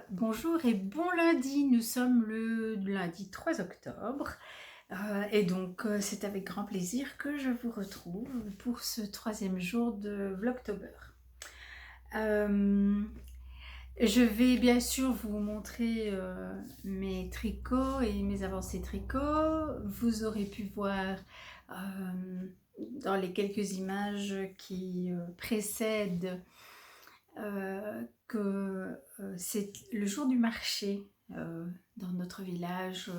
Bonjour et bon lundi, nous sommes le lundi 3 octobre et donc c'est avec grand plaisir que je vous retrouve pour ce troisième jour de Vlogtober. Je vais bien sûr vous montrer mes tricots et mes avancées tricots. Vous aurez pu voir dans les quelques images qui précèdent que c'est le jour du marché dans notre village.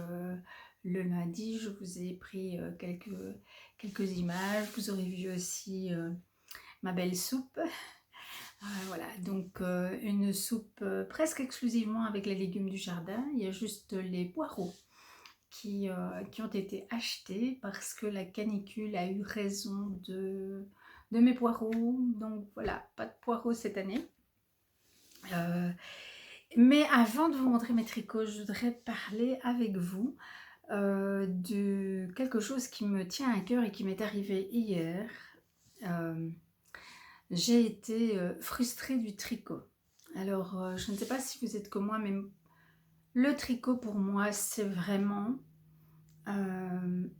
Le lundi, je vous ai pris quelques images. Vous aurez vu aussi ma belle soupe. Voilà, donc une soupe presque exclusivement avec les légumes du jardin. Il y a juste les poireaux qui ont été achetés parce que la canicule a eu raison de mes poireaux. Donc voilà, pas de poireaux cette année. Mais avant de vous montrer mes tricots, je voudrais parler avec vous de quelque chose qui me tient à cœur et qui m'est arrivé hier. J'ai été frustrée du tricot. Alors, je ne sais pas si vous êtes comme moi, mais le tricot pour moi, c'est vraiment une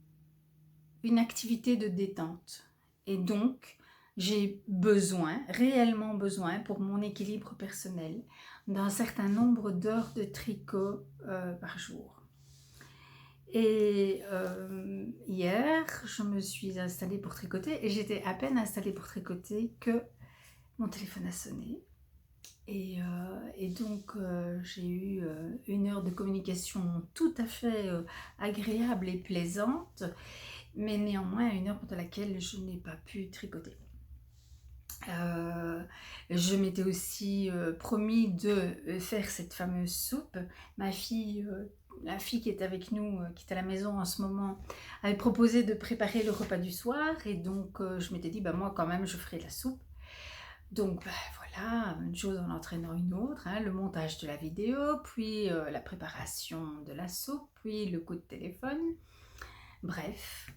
activité de détente. Et donc, j'ai besoin, réellement besoin, pour mon équilibre personnel, d'un certain nombre d'heures de tricot par jour. Et hier, je me suis installée pour tricoter et j'étais à peine installée pour tricoter que mon téléphone a sonné. Et donc, j'ai eu une heure de communication tout à fait agréable et plaisante, mais néanmoins une heure pendant laquelle je n'ai pas pu tricoter. Je m'étais aussi promis de faire cette fameuse soupe. Ma fille, la fille qui est avec nous, qui est à la maison en ce moment, avait proposé de préparer le repas du soir, et donc je m'étais dit, bah, moi quand même je ferai la soupe. Donc bah, voilà, une chose en entraînant une autre, hein, le montage de la vidéo, puis la préparation de la soupe, puis le coup de téléphone. Bref,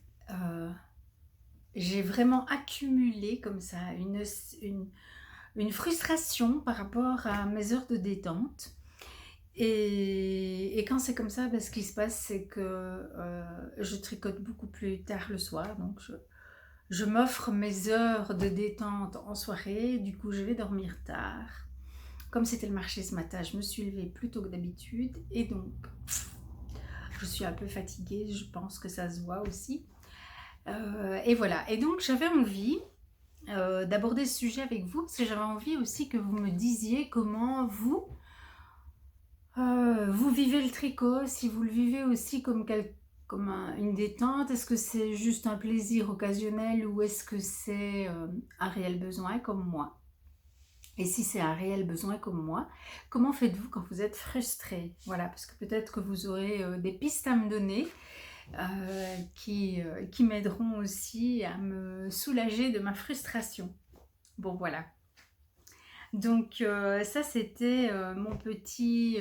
j'ai vraiment accumulé comme ça une frustration par rapport à mes heures de détente. Et quand c'est comme ça, ben, ce qui se passe, c'est que je tricote beaucoup plus tard le soir. Donc je m'offre mes heures de détente en soirée. Du coup, je vais dormir tard. Comme c'était le marché ce matin, je me suis levée plus tôt que d'habitude. Et donc, je suis un peu fatiguée. Je pense que ça se voit aussi. Et voilà, et donc j'avais envie d'aborder ce sujet avec vous, parce que j'avais envie aussi que vous me disiez comment vous vivez le tricot, si vous le vivez aussi comme une détente. Est-ce que c'est juste un plaisir occasionnel ou est-ce que c'est un réel besoin comme moi? Et si c'est un réel besoin comme moi, comment faites-vous quand vous êtes frustré? Voilà, parce que peut-être que vous aurez des pistes à me donner qui m'aideront aussi à me soulager de ma frustration. Bon, voilà. Donc ça, c'était mon petit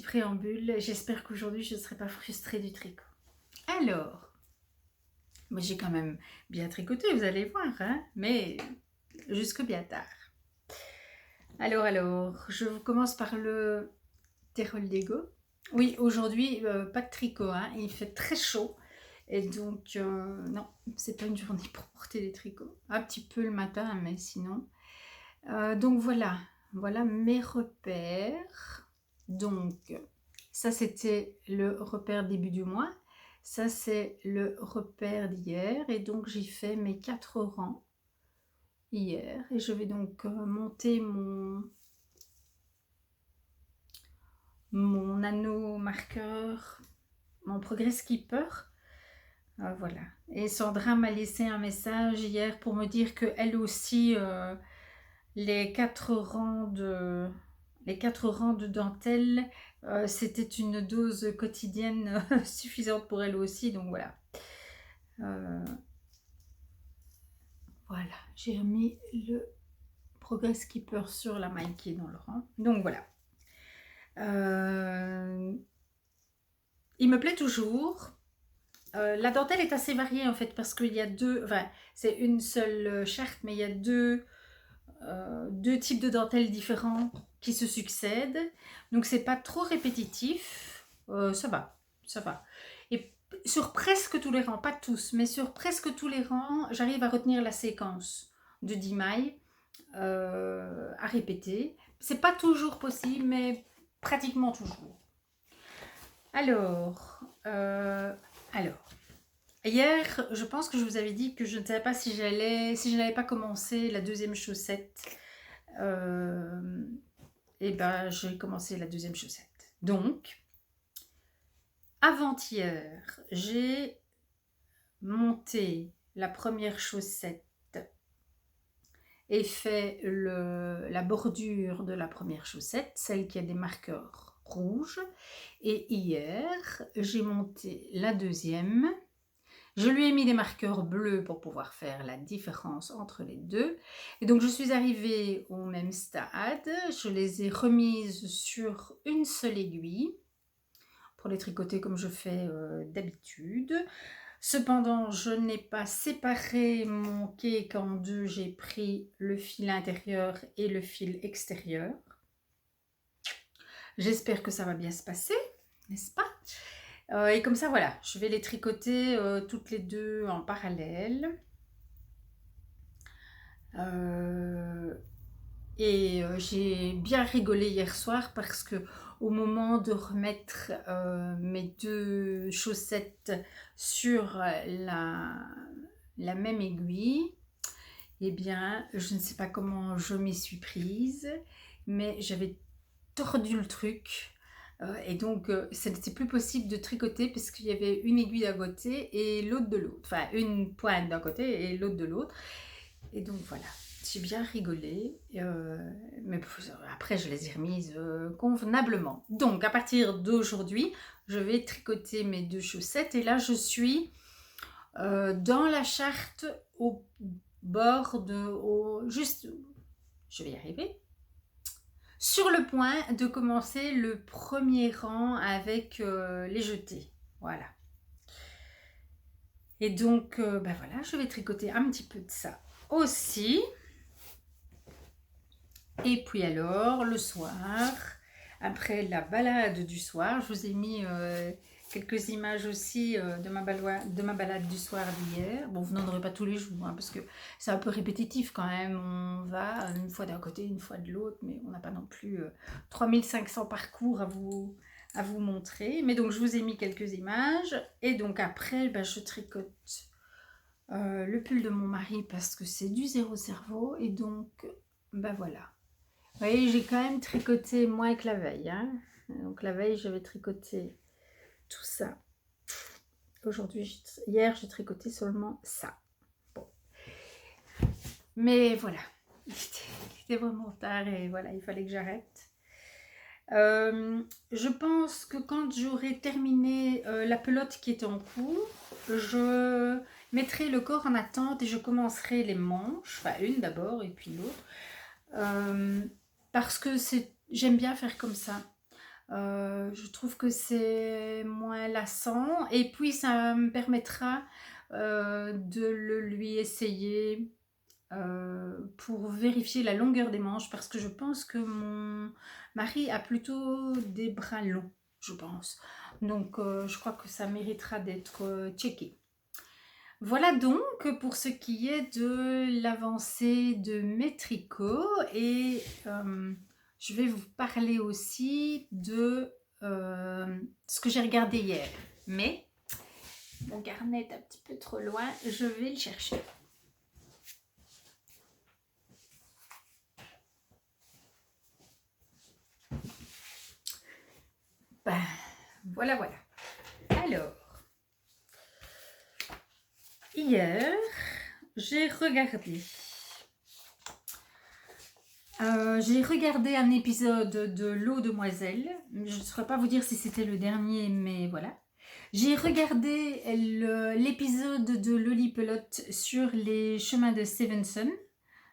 préambule. J'espère qu'aujourd'hui, je ne serai pas frustrée du tricot. Alors, moi j'ai quand même bien tricoté, vous allez voir, hein, mais jusque bien tard. Alors, je vous commence par le Terol d'Ego. Oui, aujourd'hui, pas de tricot, hein, il fait très chaud. Et donc, non, c'est pas une journée pour porter des tricots. Un petit peu le matin, mais sinon. Donc voilà mes repères. Donc, ça c'était le repère début du mois. Ça, c'est le repère d'hier et donc j'ai fait mes 4 rangs hier et je vais donc monter mon anneau marqueur, mon progress keeper. Voilà. Et Sandra m'a laissé un message hier pour me dire que elle aussi, les 4 rangs de dentelle, c'était une dose quotidienne suffisante pour elle aussi. Donc voilà. Voilà, j'ai remis le progress keeper sur la maille qui est dans le rang. Donc voilà. Il me plaît toujours. La dentelle est assez variée en fait parce qu'il y a c'est une seule charte, mais il y a deux types de dentelles différents qui se succèdent. Donc c'est pas trop répétitif. Ça va, ça va. Et sur presque tous les rangs, pas tous, mais sur presque tous les rangs, j'arrive à retenir la séquence de 10 mailles à répéter. C'est pas toujours possible, mais pratiquement toujours. Alors, hier, je pense que je vous avais dit que je ne savais pas si je n'allais pas commencer la deuxième chaussette. Et ben, j'ai commencé la deuxième chaussette. Donc, avant-hier, j'ai monté la première chaussette et fait la bordure de la première chaussette, celle qui a des marqueurs rouges. Et hier, j'ai monté la deuxième. Je lui ai mis des marqueurs bleus pour pouvoir faire la différence entre les deux. Et donc, je suis arrivée au même stade. Je les ai remises sur une seule aiguille pour les tricoter comme je fais d'habitude. Cependant, je n'ai pas séparé mon cake en deux. J'ai pris le fil intérieur et le fil extérieur. J'espère que ça va bien se passer, n'est-ce pas? Et comme ça, voilà, je vais les tricoter toutes les deux en parallèle. J'ai bien rigolé hier soir parce que au moment de remettre mes deux chaussettes sur la même aiguille, eh bien, je ne sais pas comment je m'y suis prise, mais j'avais tordu le truc. Et donc, ce n'était plus possible de tricoter parce qu'il y avait une aiguille d'un côté et l'autre de l'autre. Enfin, une pointe d'un côté et l'autre de l'autre. Et donc, voilà. J'ai bien rigolé. Mais après, je les ai remises convenablement. Donc, à partir d'aujourd'hui, je vais tricoter mes deux chaussettes. Et là, je suis dans la charte au bord juste... Je vais y arriver. Sur le point de commencer le premier rang avec les jetés. Voilà. Et donc, voilà, je vais tricoter un petit peu de ça aussi. Et puis alors, le soir, après la balade du soir, je vous ai mis quelques images aussi de ma balade du soir d'hier. Bon, vous n'en aurez pas tous les jours, hein, parce que c'est un peu répétitif quand même. On va une fois d'un côté, une fois de l'autre, mais on n'a pas non plus 3500 parcours à vous montrer. Mais donc, je vous ai mis quelques images. Et donc après, je tricote le pull de mon mari parce que c'est du zéro cerveau. Et donc, voilà. Vous voyez, j'ai quand même tricoté moins que la veille. Hein. Donc la veille, j'avais tricoté tout ça. Hier, j'ai tricoté seulement ça. Bon. Mais voilà, il était vraiment tard et voilà, il fallait que j'arrête. Je pense que quand j'aurai terminé la pelote qui était en cours, je mettrai le corps en attente et je commencerai les manches. Enfin, une d'abord et puis l'autre. Parce que j'aime bien faire comme ça. Je trouve que c'est moins lassant et puis ça me permettra de le lui essayer pour vérifier la longueur des manches parce que je pense que mon mari a plutôt des bras longs, je pense. Donc je crois que ça méritera d'être checké. Voilà donc pour ce qui est de l'avancée de mes tricots et je vais vous parler aussi de ce que j'ai regardé hier. Mais Mon carnet est un petit peu trop loin, je vais le chercher. Ben, voilà. Alors, hier, j'ai regardé un épisode de L'eau demoiselle. Je ne saurais pas vous dire si c'était le dernier, mais voilà. J'ai regardé l'épisode de Lollipelote sur les chemins de Stevenson.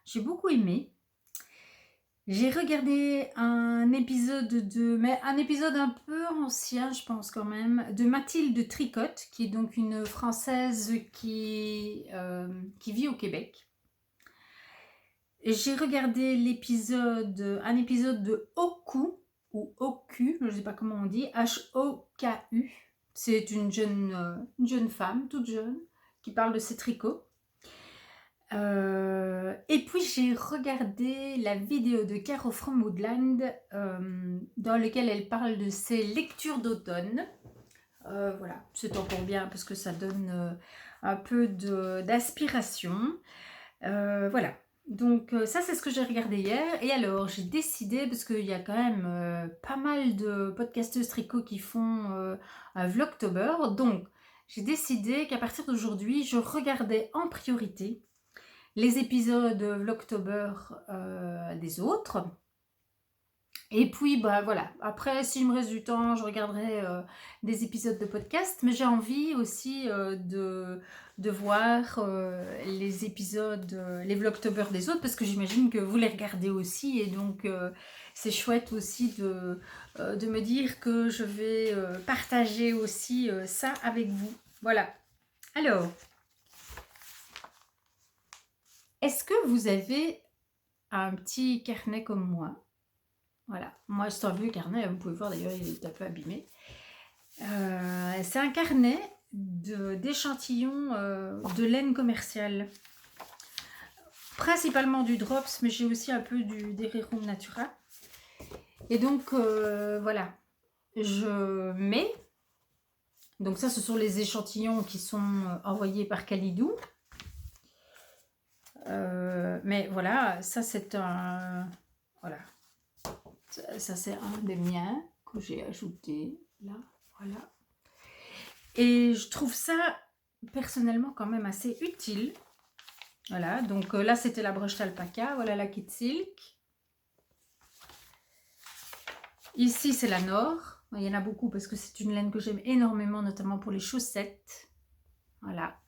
J'ai beaucoup aimé. J'ai regardé un épisode un épisode un peu ancien, je pense quand même, de Mathilde Tricotte, qui est donc une Française qui vit au Québec. J'ai regardé un épisode de Oku, ou Oku, je ne sais pas comment on dit, H-O-K-U. C'est une jeune femme, toute jeune, qui parle de ses tricots. Et puis j'ai regardé la vidéo de Caro from Woodland dans laquelle elle parle de ses lectures d'automne. Voilà, c'est encore bien parce que ça donne un peu d'aspiration. Voilà, donc ça c'est ce que j'ai regardé hier. Et alors j'ai décidé, parce qu'il y a quand même pas mal de podcasteuses tricot qui font un Vlogtober, donc j'ai décidé qu'à partir d'aujourd'hui je regardais en priorité les épisodes Vlogtober des autres. Et puis, bah voilà, après, s'il me reste du temps, je regarderai des épisodes de podcast, mais j'ai envie aussi de voir les épisodes, les Vlogtober des autres, parce que j'imagine que vous les regardez aussi, et donc c'est chouette aussi de me dire que je vais partager aussi ça avec vous. Voilà. Alors, est-ce que vous avez un petit carnet comme moi? Voilà, moi c'est un vieux carnet, vous pouvez voir d'ailleurs il est un peu abîmé. C'est un carnet d'échantillons de laine commerciale. Principalement du Drops, mais j'ai aussi un peu des Rerum Natura. Et donc voilà, je mets. Donc ça ce sont les échantillons qui sont envoyés par Calidou. Mais voilà, ça c'est un... Voilà. Ça c'est un des miens que j'ai ajouté là, voilà. Et je trouve ça personnellement quand même assez utile. Voilà, donc là c'était la broche d'alpaca, voilà la Kit Silk. Ici c'est la Nord, il y en a beaucoup parce que c'est une laine que j'aime énormément, notamment pour les chaussettes. Voilà.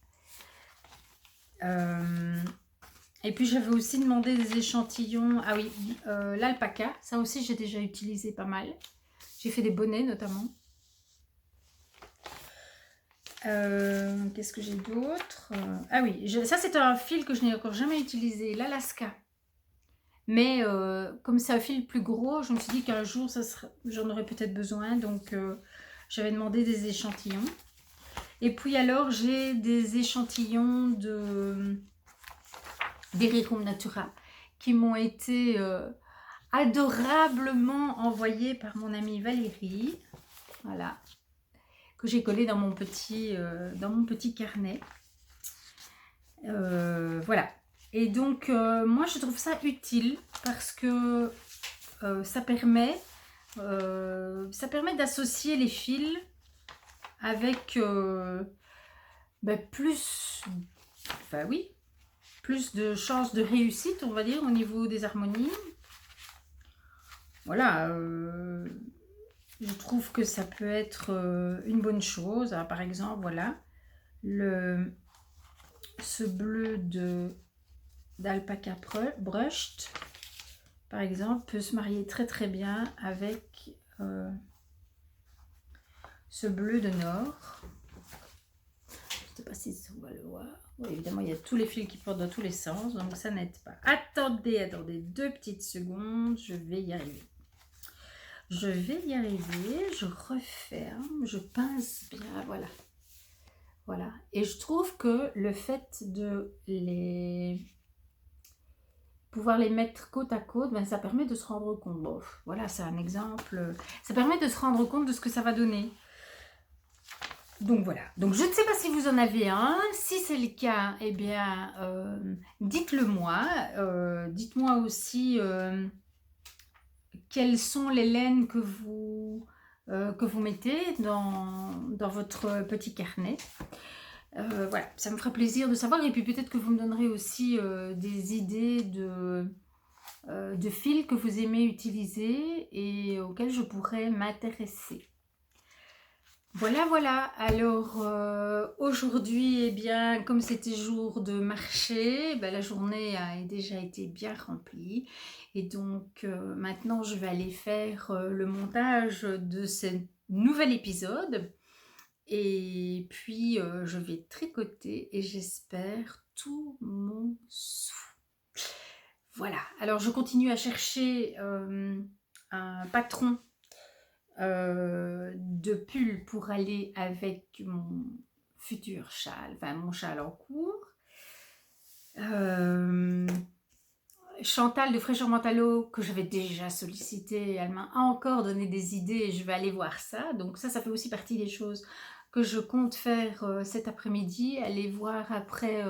Et puis j'avais aussi demandé des échantillons, ah oui, l'alpaca, ça aussi j'ai déjà utilisé pas mal. J'ai fait des bonnets notamment. Qu'est-ce que j'ai d'autre? Ah oui, ça c'est un fil que je n'ai encore jamais utilisé, l'Alaska. Mais comme c'est un fil plus gros, je me suis dit qu'un jour j'en aurais peut-être besoin, donc j'avais demandé des échantillons. Et puis alors j'ai des échantillons des Rerum Natura qui m'ont été adorablement envoyés par mon amie Valérie. Voilà, que j'ai collé dans mon petit carnet. Voilà. Et donc, moi, je trouve ça utile parce que ça permet d'associer les fils avec plus de chances de réussite, on va dire, au niveau des harmonies. Voilà. Je trouve que ça peut être une bonne chose. Alors, par exemple, voilà, ce bleu d'alpaca brushed, par exemple, peut se marier très très bien avec ce bleu de Nord. Je ne sais pas si on va le voir. Oui, évidemment, il y a tous les fils qui portent dans tous les sens, donc ça n'aide pas. Attendez 2 petites secondes, je vais y arriver. Je referme, je pince bien, voilà. Voilà, et je trouve que le fait de pouvoir les mettre côte à côte, ben, ça permet de se rendre compte. Bon, voilà, c'est un exemple. Ça permet de se rendre compte de ce que ça va donner. Donc voilà, donc je ne sais pas si vous en avez un, si c'est le cas, eh bien, dites-le moi. Dites-moi aussi, quelles sont les laines que vous mettez dans votre petit carnet. Voilà, ça me fera plaisir de savoir et puis peut-être que vous me donnerez aussi, des idées de fils que vous aimez utiliser et auxquels je pourrais m'intéresser. Voilà, voilà. Alors aujourd'hui, eh bien, comme c'était jour de marché, ben, la journée a déjà été bien remplie. Et donc maintenant, je vais aller faire le montage de ce nouvel épisode. Et puis, je vais tricoter et j'espère tout mon sou. Voilà. Alors, je continue à chercher un patron de pull pour aller avec mon futur châle, enfin mon châle en cours. Chantal de Fraîcheur Mentalo, que j'avais déjà sollicité, elle m'a encore donné des idées et je vais aller voir ça. Donc ça fait aussi partie des choses que je compte faire cet après-midi. Aller voir après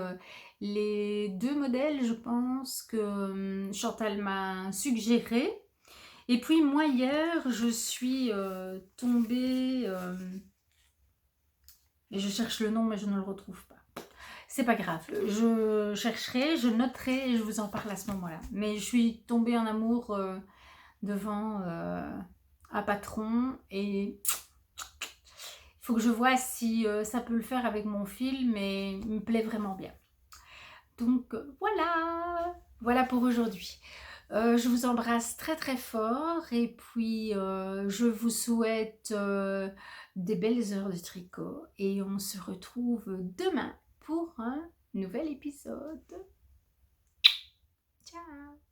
les 2 modèles, je pense, que Chantal m'a suggéré. Et puis moi hier, je suis tombée, et je cherche le nom mais je ne le retrouve pas. C'est pas grave, je chercherai, je noterai et je vous en parle à ce moment-là. Mais je suis tombée en amour devant un patron et il faut que je vois si ça peut le faire avec mon fil, mais il me plaît vraiment bien. Donc voilà, voilà pour aujourd'hui. Je vous embrasse très très fort et puis je vous souhaite des belles heures de tricot et on se retrouve demain pour un nouvel épisode. Ciao!